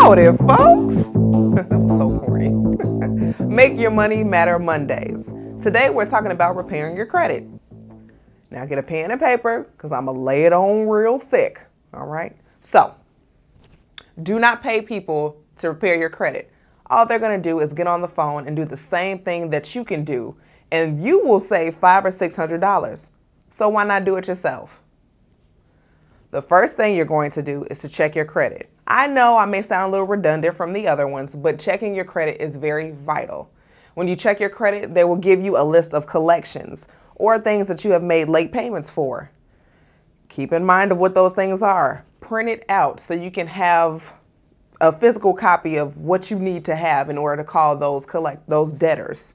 Howdy, folks. That was so corny. Make your money matter Mondays. Today we're talking about repairing your credit. Now get a pen and paper because I'm going to lay it on real thick. All right. So do not pay people to repair your credit. All they're going to do is get on the phone and do the same thing that you can do, and you will save $500 or $600. So why not do it yourself? The first thing you're going to do is to check your credit. I know I may sound a little redundant from the other ones, but checking your credit is very vital. When you check your credit, they will give you a list of collections or things that you have made late payments for. Keep in mind of what those things are. Print it out so you can have a physical copy of what you need to have in order to call those debtors.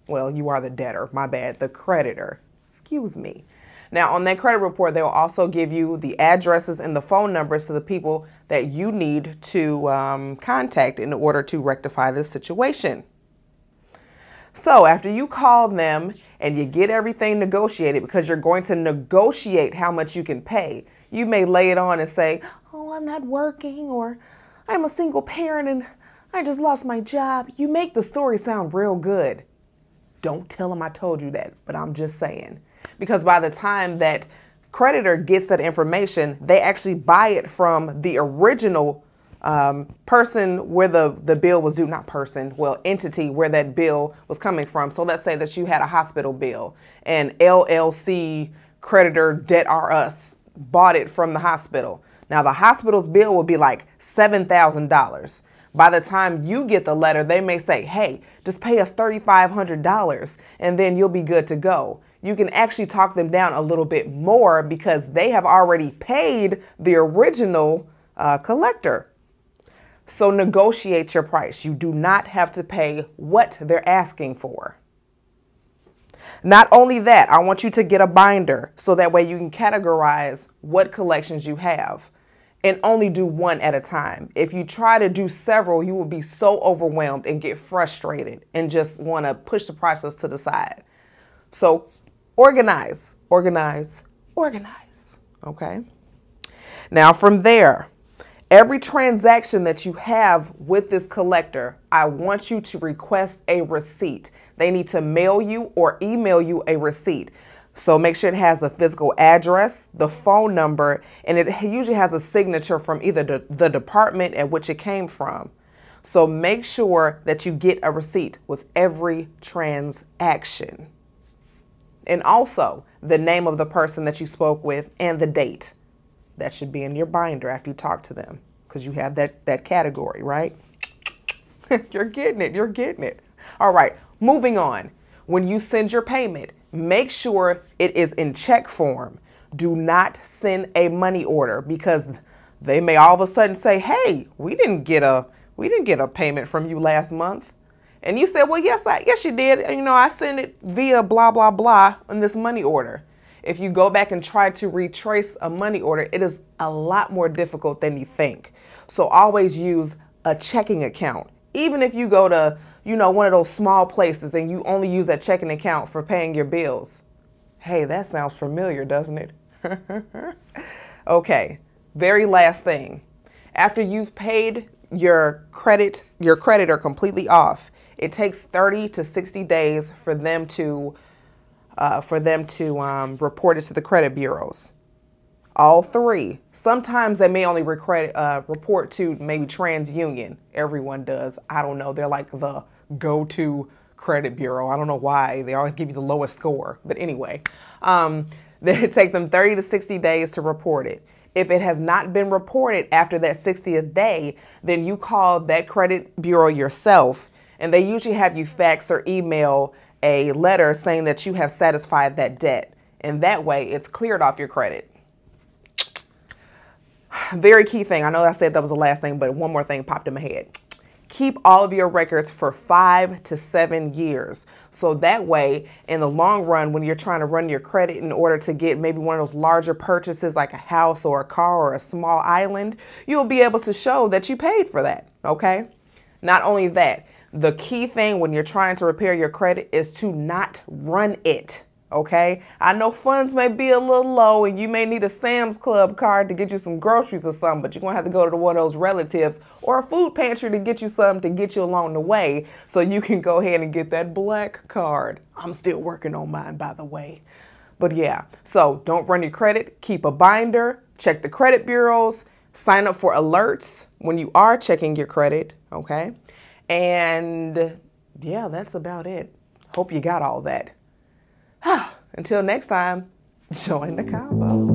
Well, you are the debtor, my bad, the creditor. Excuse me. Now, on that credit report, they will also give you the addresses and the phone numbers to the people that you need to contact in order to rectify this situation. So after you call them and you get everything negotiated, because you're going to negotiate how much you can pay, you may lay it on and say, oh, I'm not working, or I'm a single parent and I just lost my job. You make the story sound real good. Don't tell them I told you that, but I'm just saying. Because by the time that creditor gets that information, they actually buy it from the original person where the bill was due, entity where that bill was coming from. So let's say that you had a hospital bill and LLC creditor debt are us bought it from the hospital. Now the hospital's bill will be like $7,000. By the time you get the letter, they may say, hey, just pay us $3,500 and then you'll be good to go. You can actually talk them down a little bit more because they have already paid the original collector. So negotiate your price. You do not have to pay what they're asking for. Not only that, I want you to get a binder so that way you can categorize what collections you have and only do one at a time. If you try to do several, you will be so overwhelmed and get frustrated and just want to push the process to the side. So organize, organize, organize. Okay. Now from there, every transaction that you have with this collector, I want you to request a receipt. They need to mail you or email you a receipt. So make sure it has the physical address, the phone number, and it usually has a signature from either the department at which it came from. So make sure that you get a receipt with every transaction. And also the name of the person that you spoke with and the date. That should be in your binder after you talk to them because you have that category, right? You're getting it. You're getting it. All right. Moving on. When you send your payment, make sure it is in check form. Do not send a money order because they may all of a sudden say, hey, we didn't get a payment from you last month. And you said, well, yes, you did. And, I sent it via blah, blah, blah on this money order. If you go back and try to retrace a money order, it is a lot more difficult than you think. So always use a checking account. Even if you go to, one of those small places and you only use that checking account for paying your bills. Hey, that sounds familiar, doesn't it? Okay, very last thing. After you've paid your creditor completely off, it takes 30 to 60 days for them to report it to the credit bureaus. All three. Sometimes they may only report to maybe TransUnion. Everyone does. I don't know. They're like the go-to credit bureau. I don't know why. They always give you the lowest score. But anyway, it takes them 30 to 60 days to report it. If it has not been reported after that 60th day, then you call that credit bureau yourself, and they usually have you fax or email a letter saying that you have satisfied that debt. And that way it's cleared off your credit. Very key thing. I know I said that was the last thing, but one more thing popped in my head. Keep all of your records for 5 to 7 years. So that way, in the long run, when you're trying to run your credit in order to get maybe one of those larger purchases like a house or a car or a small island, you'll be able to show that you paid for that. Okay? Not only that, the key thing when you're trying to repair your credit is to not run it. Okay, I know funds may be a little low and you may need a Sam's Club card to get you some groceries or something, but you're going to have to go to one of those relatives or a food pantry to get you something to get you along the way so you can go ahead and get that black card. I'm still working on mine, by the way. But yeah, so don't run your credit. Keep a binder. Check the credit bureaus. Sign up for alerts when you are checking your credit, okay? And yeah, that's about it. Hope you got all that. Until next time, join the convo.